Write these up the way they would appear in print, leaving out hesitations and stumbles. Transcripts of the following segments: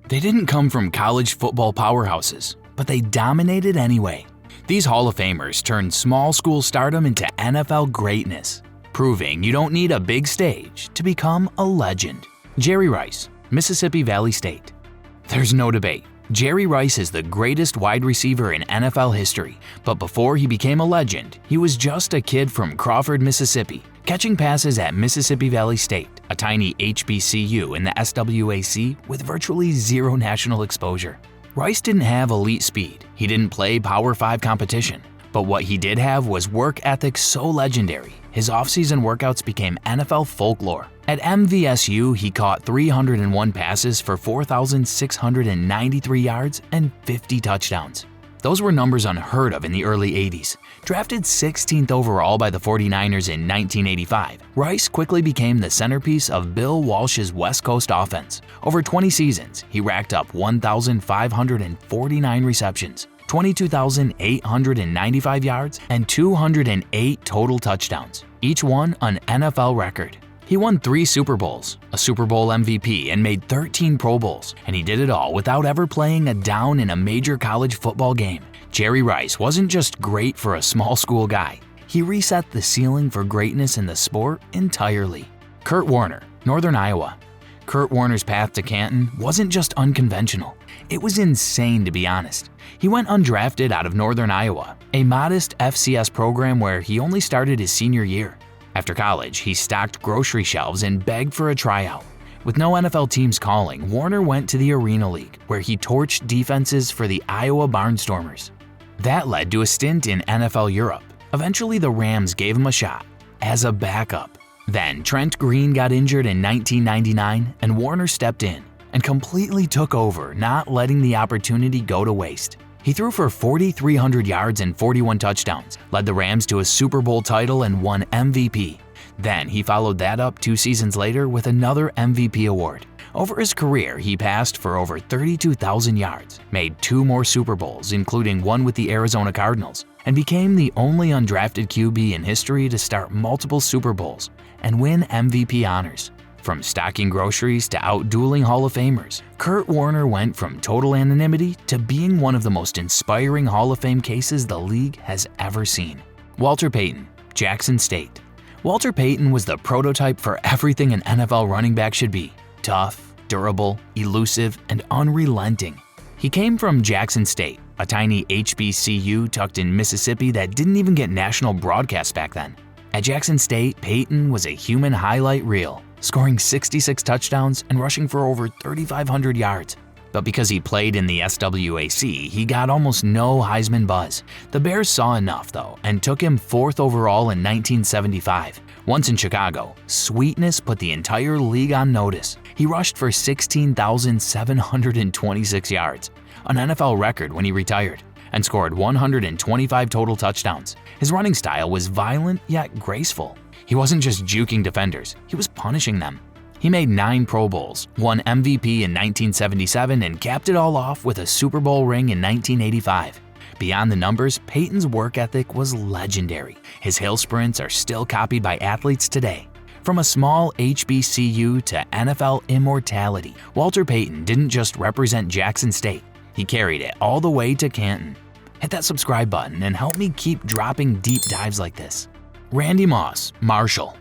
They didn't come from college football powerhouses, but they dominated anyway. These Hall of Famers turned small school stardom into NFL greatness, proving you don't need a big stage to become a legend. Jerry Rice, Mississippi Valley State. There's no debate. Jerry Rice is the greatest wide receiver in NFL history, but before he became a legend, he was just a kid from Crawford, Mississippi, catching passes at Mississippi Valley State, a tiny HBCU in the SWAC with virtually zero national exposure. Rice didn't have elite speed, he didn't play Power 5 competition, but what he did have was work ethic so legendary, his offseason workouts became NFL folklore. At MVSU, he caught 301 passes for 4,693 yards and 50 touchdowns. Those were numbers unheard of in the early 80s. Drafted 16th overall by the 49ers in 1985, Rice quickly became the centerpiece of Bill Walsh's West Coast offense. Over 20 seasons, he racked up 1,549 receptions, 22,895 yards, and 208 total touchdowns, each one an NFL record. He won 3 Super Bowls, a Super Bowl MVP, and made 13 Pro Bowls, and he did it all without ever playing a down in a major college football game. Jerry Rice wasn't just great for a small school guy. He reset the ceiling for greatness in the sport entirely. Curt Warner, Northern Iowa. Curt Warner's path to Canton wasn't just unconventional. It was insane, to be honest. He went undrafted out of Northern Iowa, a modest FCS program where he only started his senior year. After college, he stocked grocery shelves and begged for a tryout. With no NFL teams calling, Warner went to the Arena League, where he torched defenses for the Iowa Barnstormers. That led to a stint in NFL Europe. Eventually, the Rams gave him a shot as a backup. Then Trent Green got injured in 1999, and Warner stepped in and completely took over, not letting the opportunity go to waste. He threw for 4,300 yards and 41 touchdowns, led the Rams to a Super Bowl title, and won MVP. Then he followed that up 2 seasons later with another MVP award. Over his career, he passed for over 32,000 yards, made 2 more Super Bowls, including one with the Arizona Cardinals, and became the only undrafted QB in history to start multiple Super Bowls and win MVP honors. From stocking groceries to out-dueling Hall of Famers, Curt Warner went from total anonymity to being one of the most inspiring Hall of Fame cases the league has ever seen. Walter Payton, Jackson State. Walter Payton was the prototype for everything an NFL running back should be: tough, durable, elusive, and unrelenting. He came from Jackson State, a tiny HBCU tucked in Mississippi that didn't even get national broadcasts back then. At Jackson State, Payton was a human highlight reel, scoring 66 touchdowns and rushing for over 3,500 yards. But because he played in the SWAC, he got almost no Heisman buzz. The Bears saw enough, though, and took him 4th overall in 1975. Once in Chicago, sweetness put the entire league on notice. He rushed for 16,726 yards, an NFL record when he retired, and scored 125 total touchdowns. His running style was violent yet graceful. He wasn't just juking defenders, he was punishing them. He made 9 Pro Bowls, won MVP in 1977, and capped it all off with a Super Bowl ring in 1985. Beyond the numbers, Payton's work ethic was legendary. His hill sprints are still copied by athletes today. From a small HBCU to NFL immortality, Walter Payton didn't just represent Jackson State, he carried it all the way to Canton. Hit that subscribe button and help me keep dropping deep dives like this. Randy Moss, Marshall.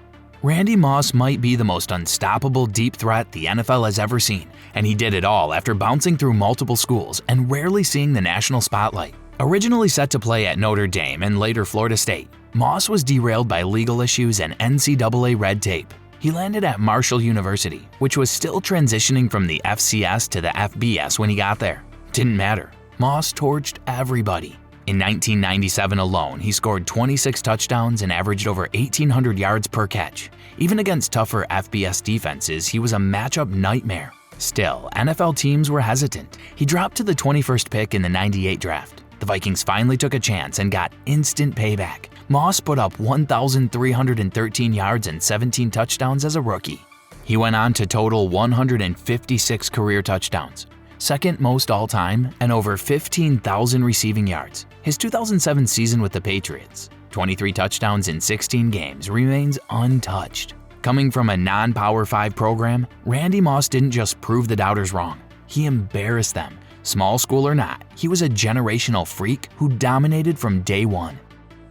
Randy Moss might be the most unstoppable deep threat the NFL has ever seen, and he did it all after bouncing through multiple schools and rarely seeing the national spotlight. Originally set to play at Notre Dame and later Florida State, Moss was derailed by legal issues and NCAA red tape. He landed at Marshall University, which was still transitioning from the FCS to the FBS when he got there. Didn't matter. Moss torched everybody. In 1997 alone, he scored 26 touchdowns and averaged over 1,800 yards per catch. Even against tougher FBS defenses, he was a matchup nightmare. Still, NFL teams were hesitant. He dropped to the 21st pick in the '98 draft. The Vikings finally took a chance and got instant payback. Moss put up 1,313 yards and 17 touchdowns as a rookie. He went on to total 156 career touchdowns, second most all-time, and over 15,000 receiving yards. His 2007 season with the Patriots, 23 touchdowns in 16 games, remains untouched. Coming from a non-Power 5 program, Randy Moss didn't just prove the doubters wrong. He embarrassed them. Small school or not, he was a generational freak who dominated from day one.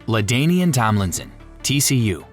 LaDainian Tomlinson, TCU.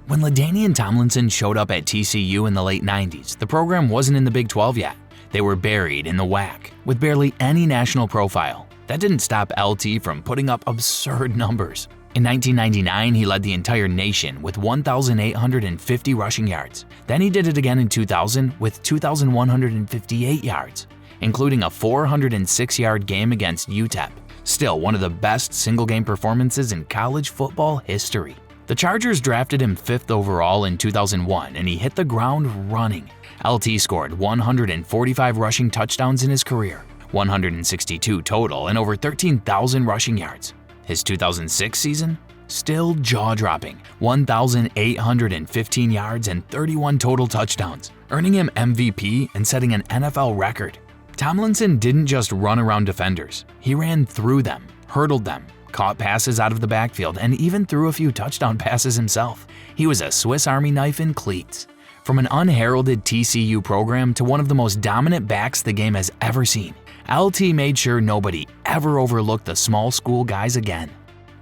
When LaDainian Tomlinson showed up at TCU in the late 90s, the program wasn't in the Big 12 yet. They were buried in the WAC, with barely any national profile. That didn't stop LT from putting up absurd numbers. In 1999, he led the entire nation with 1,850 rushing yards. Then he did it again in 2000 with 2,158 yards, including a 406-yard game against UTEP. Still one of the best single-game performances in college football history. The Chargers drafted him 5th overall in 2001, and he hit the ground running. LT scored 145 rushing touchdowns in his career, 162 total, and over 13,000 rushing yards. His 2006 season? Still jaw-dropping, 1,815 yards and 31 total touchdowns, earning him MVP and setting an NFL record. Tomlinson didn't just run around defenders. He ran through them, hurdled them, caught passes out of the backfield, and even threw a few touchdown passes himself. He was a Swiss Army knife in cleats. From an unheralded TCU program to one of the most dominant backs the game has ever seen, LT made sure nobody ever overlooked the small school guys again.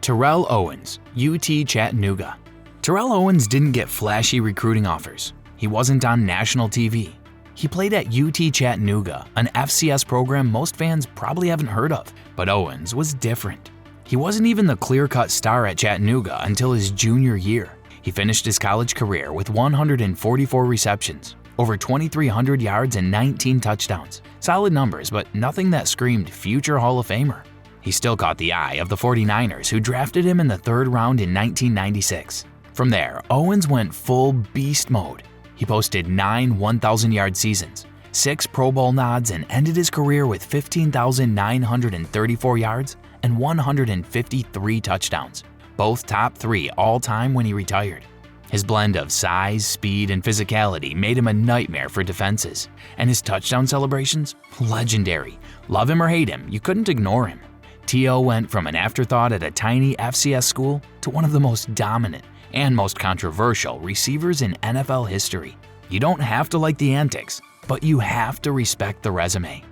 Terrell Owens, UT Chattanooga. Terrell Owens didn't get flashy recruiting offers. He wasn't on national TV. He played at UT Chattanooga, an FCS program most fans probably haven't heard of, but Owens was different. He wasn't even the clear-cut star at Chattanooga until his junior year. He finished his college career with 144 receptions, over 2,300 yards and 19 touchdowns. Solid numbers, but nothing that screamed future Hall of Famer. He still caught the eye of the 49ers, who drafted him in the 3rd round in 1996. From there, Owens went full beast mode. He posted 9 1,000-yard seasons, 6 Pro Bowl nods, and ended his career with 15,934 yards and 153 touchdowns, both top 3 all-time when he retired. His blend of size, speed, and physicality made him a nightmare for defenses, and his touchdown celebrations? Legendary. Love him or hate him, you couldn't ignore him. T.O. went from an afterthought at a tiny FCS school to one of the most dominant and most controversial receivers in NFL history. You don't have to like the antics, but you have to respect the resume.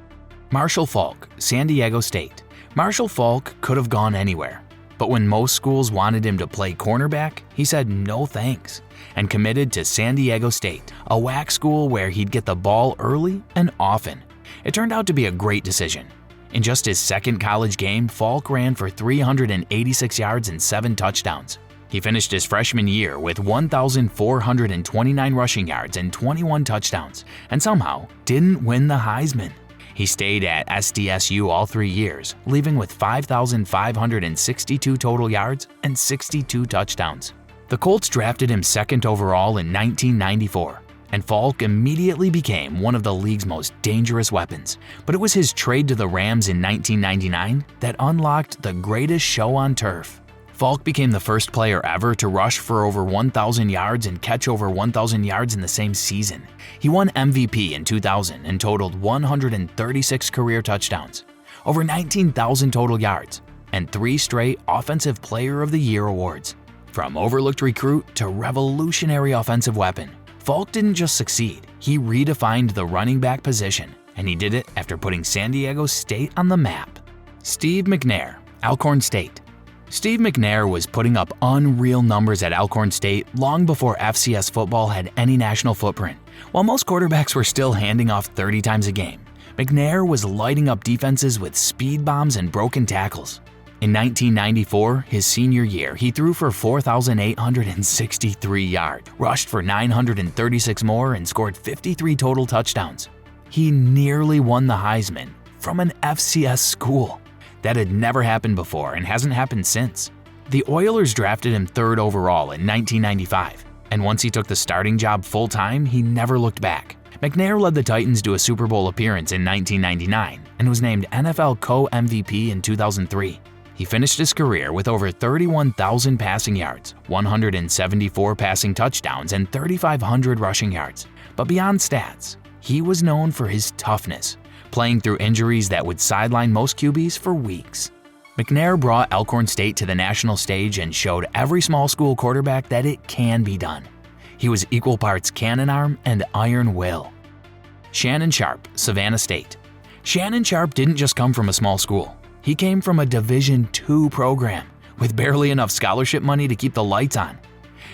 Marshall Faulk, San Diego State. Marshall Faulk could have gone anywhere, but when most schools wanted him to play cornerback, he said no thanks and committed to San Diego State, a WAC school where he'd get the ball early and often. It turned out to be a great decision. In just his second college game, Faulk ran for 386 yards and 7 touchdowns. He finished his freshman year with 1,429 rushing yards and 21 touchdowns, and somehow didn't win the Heisman. He stayed at SDSU all 3 years, leaving with 5,562 total yards and 62 touchdowns. The Colts drafted him 2nd overall in 1994, and Faulk immediately became one of the league's most dangerous weapons. But it was his trade to the Rams in 1999 that unlocked the greatest show on turf. Faulk became the first player ever to rush for over 1,000 yards and catch over 1,000 yards in the same season. He won MVP in 2000 and totaled 136 career touchdowns, over 19,000 total yards, and 3 straight Offensive Player of the Year awards. From overlooked recruit to revolutionary offensive weapon, Faulk didn't just succeed, he redefined the running back position, and he did it after putting San Diego State on the map. Steve McNair, Alcorn State. Steve McNair was putting up unreal numbers at Alcorn State long before FCS football had any national footprint. While most quarterbacks were still handing off 30 times a game, McNair was lighting up defenses with speed bombs and broken tackles. In 1994, his senior year, he threw for 4,863 yards, rushed for 936 more, and scored 53 total touchdowns. He nearly won the Heisman from an FCS school. That had never happened before and hasn't happened since. The Oilers drafted him 3rd overall in 1995, and once he took the starting job full-time, he never looked back. McNair led the Titans to a Super Bowl appearance in 1999 and was named NFL co-MVP in 2003. He finished his career with over 31,000 passing yards, 174 passing touchdowns, and 3,500 rushing yards. But beyond stats, he was known for his toughness, playing through injuries that would sideline most QBs for weeks. McNair brought Alcorn State to the national stage and showed every small school quarterback that it can be done. He was equal parts cannon arm and iron will. Shannon Sharpe, Savannah State. Shannon Sharpe didn't just come from a small school. He came from a Division II program with barely enough scholarship money to keep the lights on.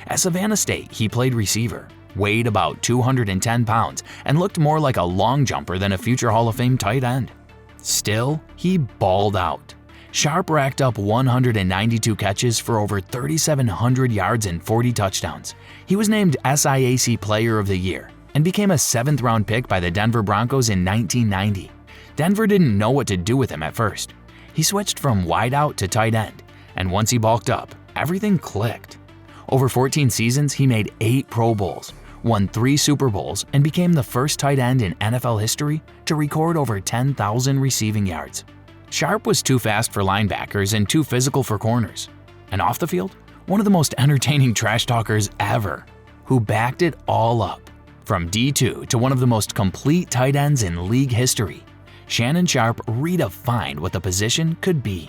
At Savannah State, he played receiver, weighed about 210 pounds, and looked more like a long jumper than a future Hall of Fame tight end. Still, he balled out. Sharpe racked up 192 catches for over 3,700 yards and 40 touchdowns. He was named SIAC Player of the Year and became a 7th-round pick by the Denver Broncos in 1990. Denver didn't know what to do with him at first. He switched from wideout to tight end, and once he bulked up, everything clicked. Over 14 seasons, he made 8 Pro Bowls, won 3 Super Bowls, and became the first tight end in NFL history to record over 10,000 receiving yards. Sharpe was too fast for linebackers and too physical for corners. And off the field, one of the most entertaining trash talkers ever, who backed it all up. From D2 to one of the most complete tight ends in league history, Shannon Sharpe redefined what the position could be.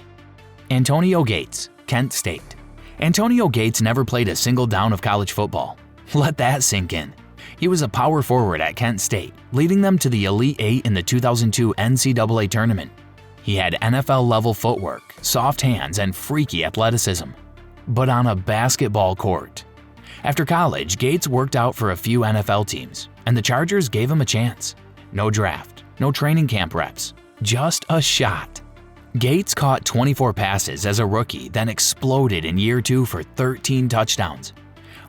Antonio Gates, Kent State. Antonio Gates never played a single down of college football. Let that sink in. He was a power forward at Kent State, leading them to the Elite 8 in the 2002 NCAA tournament. He had NFL-level footwork, soft hands, and freaky athleticism. But on a basketball court. After college, Gates worked out for a few NFL teams, and the Chargers gave him a chance. No draft, no training camp reps, just a shot. Gates caught 24 passes as a rookie, then exploded in year 2 for 13 touchdowns.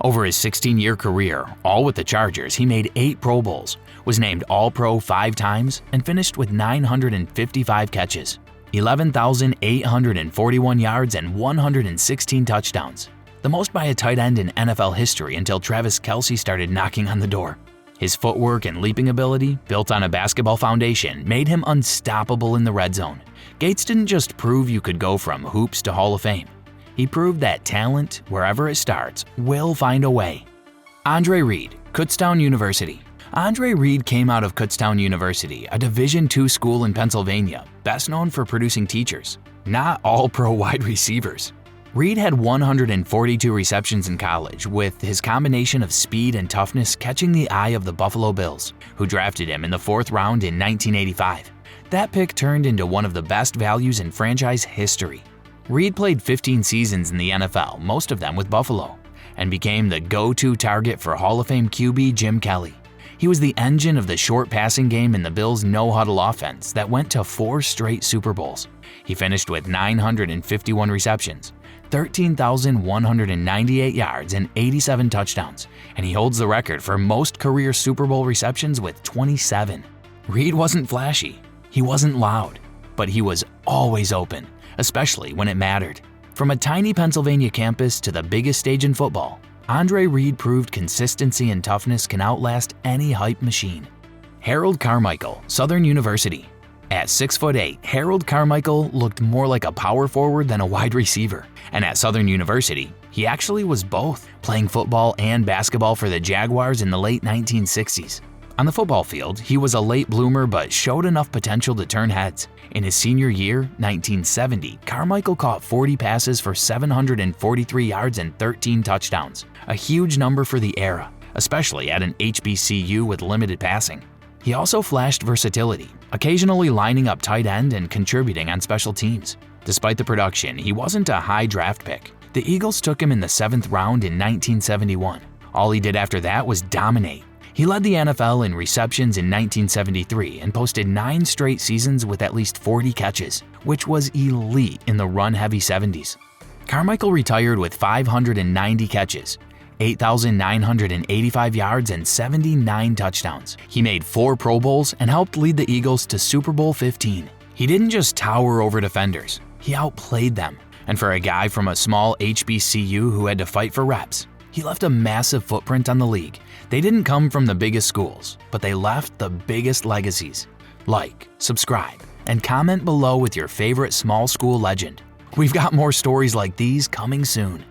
Over his 16-year career, all with the Chargers, he made 8 Pro Bowls, was named All-Pro 5 times, and finished with 955 catches, 11,841 yards, and 116 touchdowns. The most by a tight end in NFL history until Travis Kelce started knocking on the door. His footwork and leaping ability, built on a basketball foundation, made him unstoppable in the red zone. Gates didn't just prove you could go from hoops to Hall of Fame. He proved that talent, wherever it starts, will find a way. Andre Reed, Kutztown University. Andre Reed came out of Kutztown University, a Division II school in Pennsylvania, best known for producing teachers, not all-pro wide receivers. Reed had 142 receptions in college, with his combination of speed and toughness catching the eye of the Buffalo Bills, who drafted him in the 4th round in 1985. That pick turned into one of the best values in franchise history. Reed played 15 seasons in the NFL, most of them with Buffalo, and became the go-to target for Hall of Fame QB Jim Kelly. He was the engine of the short passing game in the Bills' no-huddle offense that went to 4 straight Super Bowls. He finished with 951 receptions, 13,198 yards, and 87 touchdowns, and he holds the record for most career Super Bowl receptions with 27. Reed wasn't flashy, he wasn't loud, but he was always open, especially when it mattered. From a tiny Pennsylvania campus to the biggest stage in football, Andre Reed proved consistency and toughness can outlast any hype machine. Harold Carmichael, Southern University. At 6'8", Harold Carmichael looked more like a power forward than a wide receiver. And at Southern University, he actually was both, playing football and basketball for the Jaguars in the late 1960s. On the football field, he was a late bloomer but showed enough potential to turn heads. In his senior year, 1970, Carmichael caught 40 passes for 743 yards and 13 touchdowns, a huge number for the era, especially at an HBCU with limited passing. He also flashed versatility, occasionally lining up tight end and contributing on special teams. Despite the production, he wasn't a high draft pick. The Eagles took him in the 7th round in 1971. All he did after that was dominate. He led the NFL in receptions in 1973 and posted 9 straight seasons with at least 40 catches, which was elite in the run-heavy 70s. Carmichael retired with 590 catches, 8,985 yards, and 79 touchdowns. He made 4 Pro Bowls and helped lead the Eagles to Super Bowl 15. He didn't just tower over defenders, he outplayed them. And for a guy from a small HBCU who had to fight for reps, he left a massive footprint on the league. They didn't come from the biggest schools, but they left the biggest legacies. Like, subscribe, and comment below with your favorite small school legend. We've got more stories like these coming soon.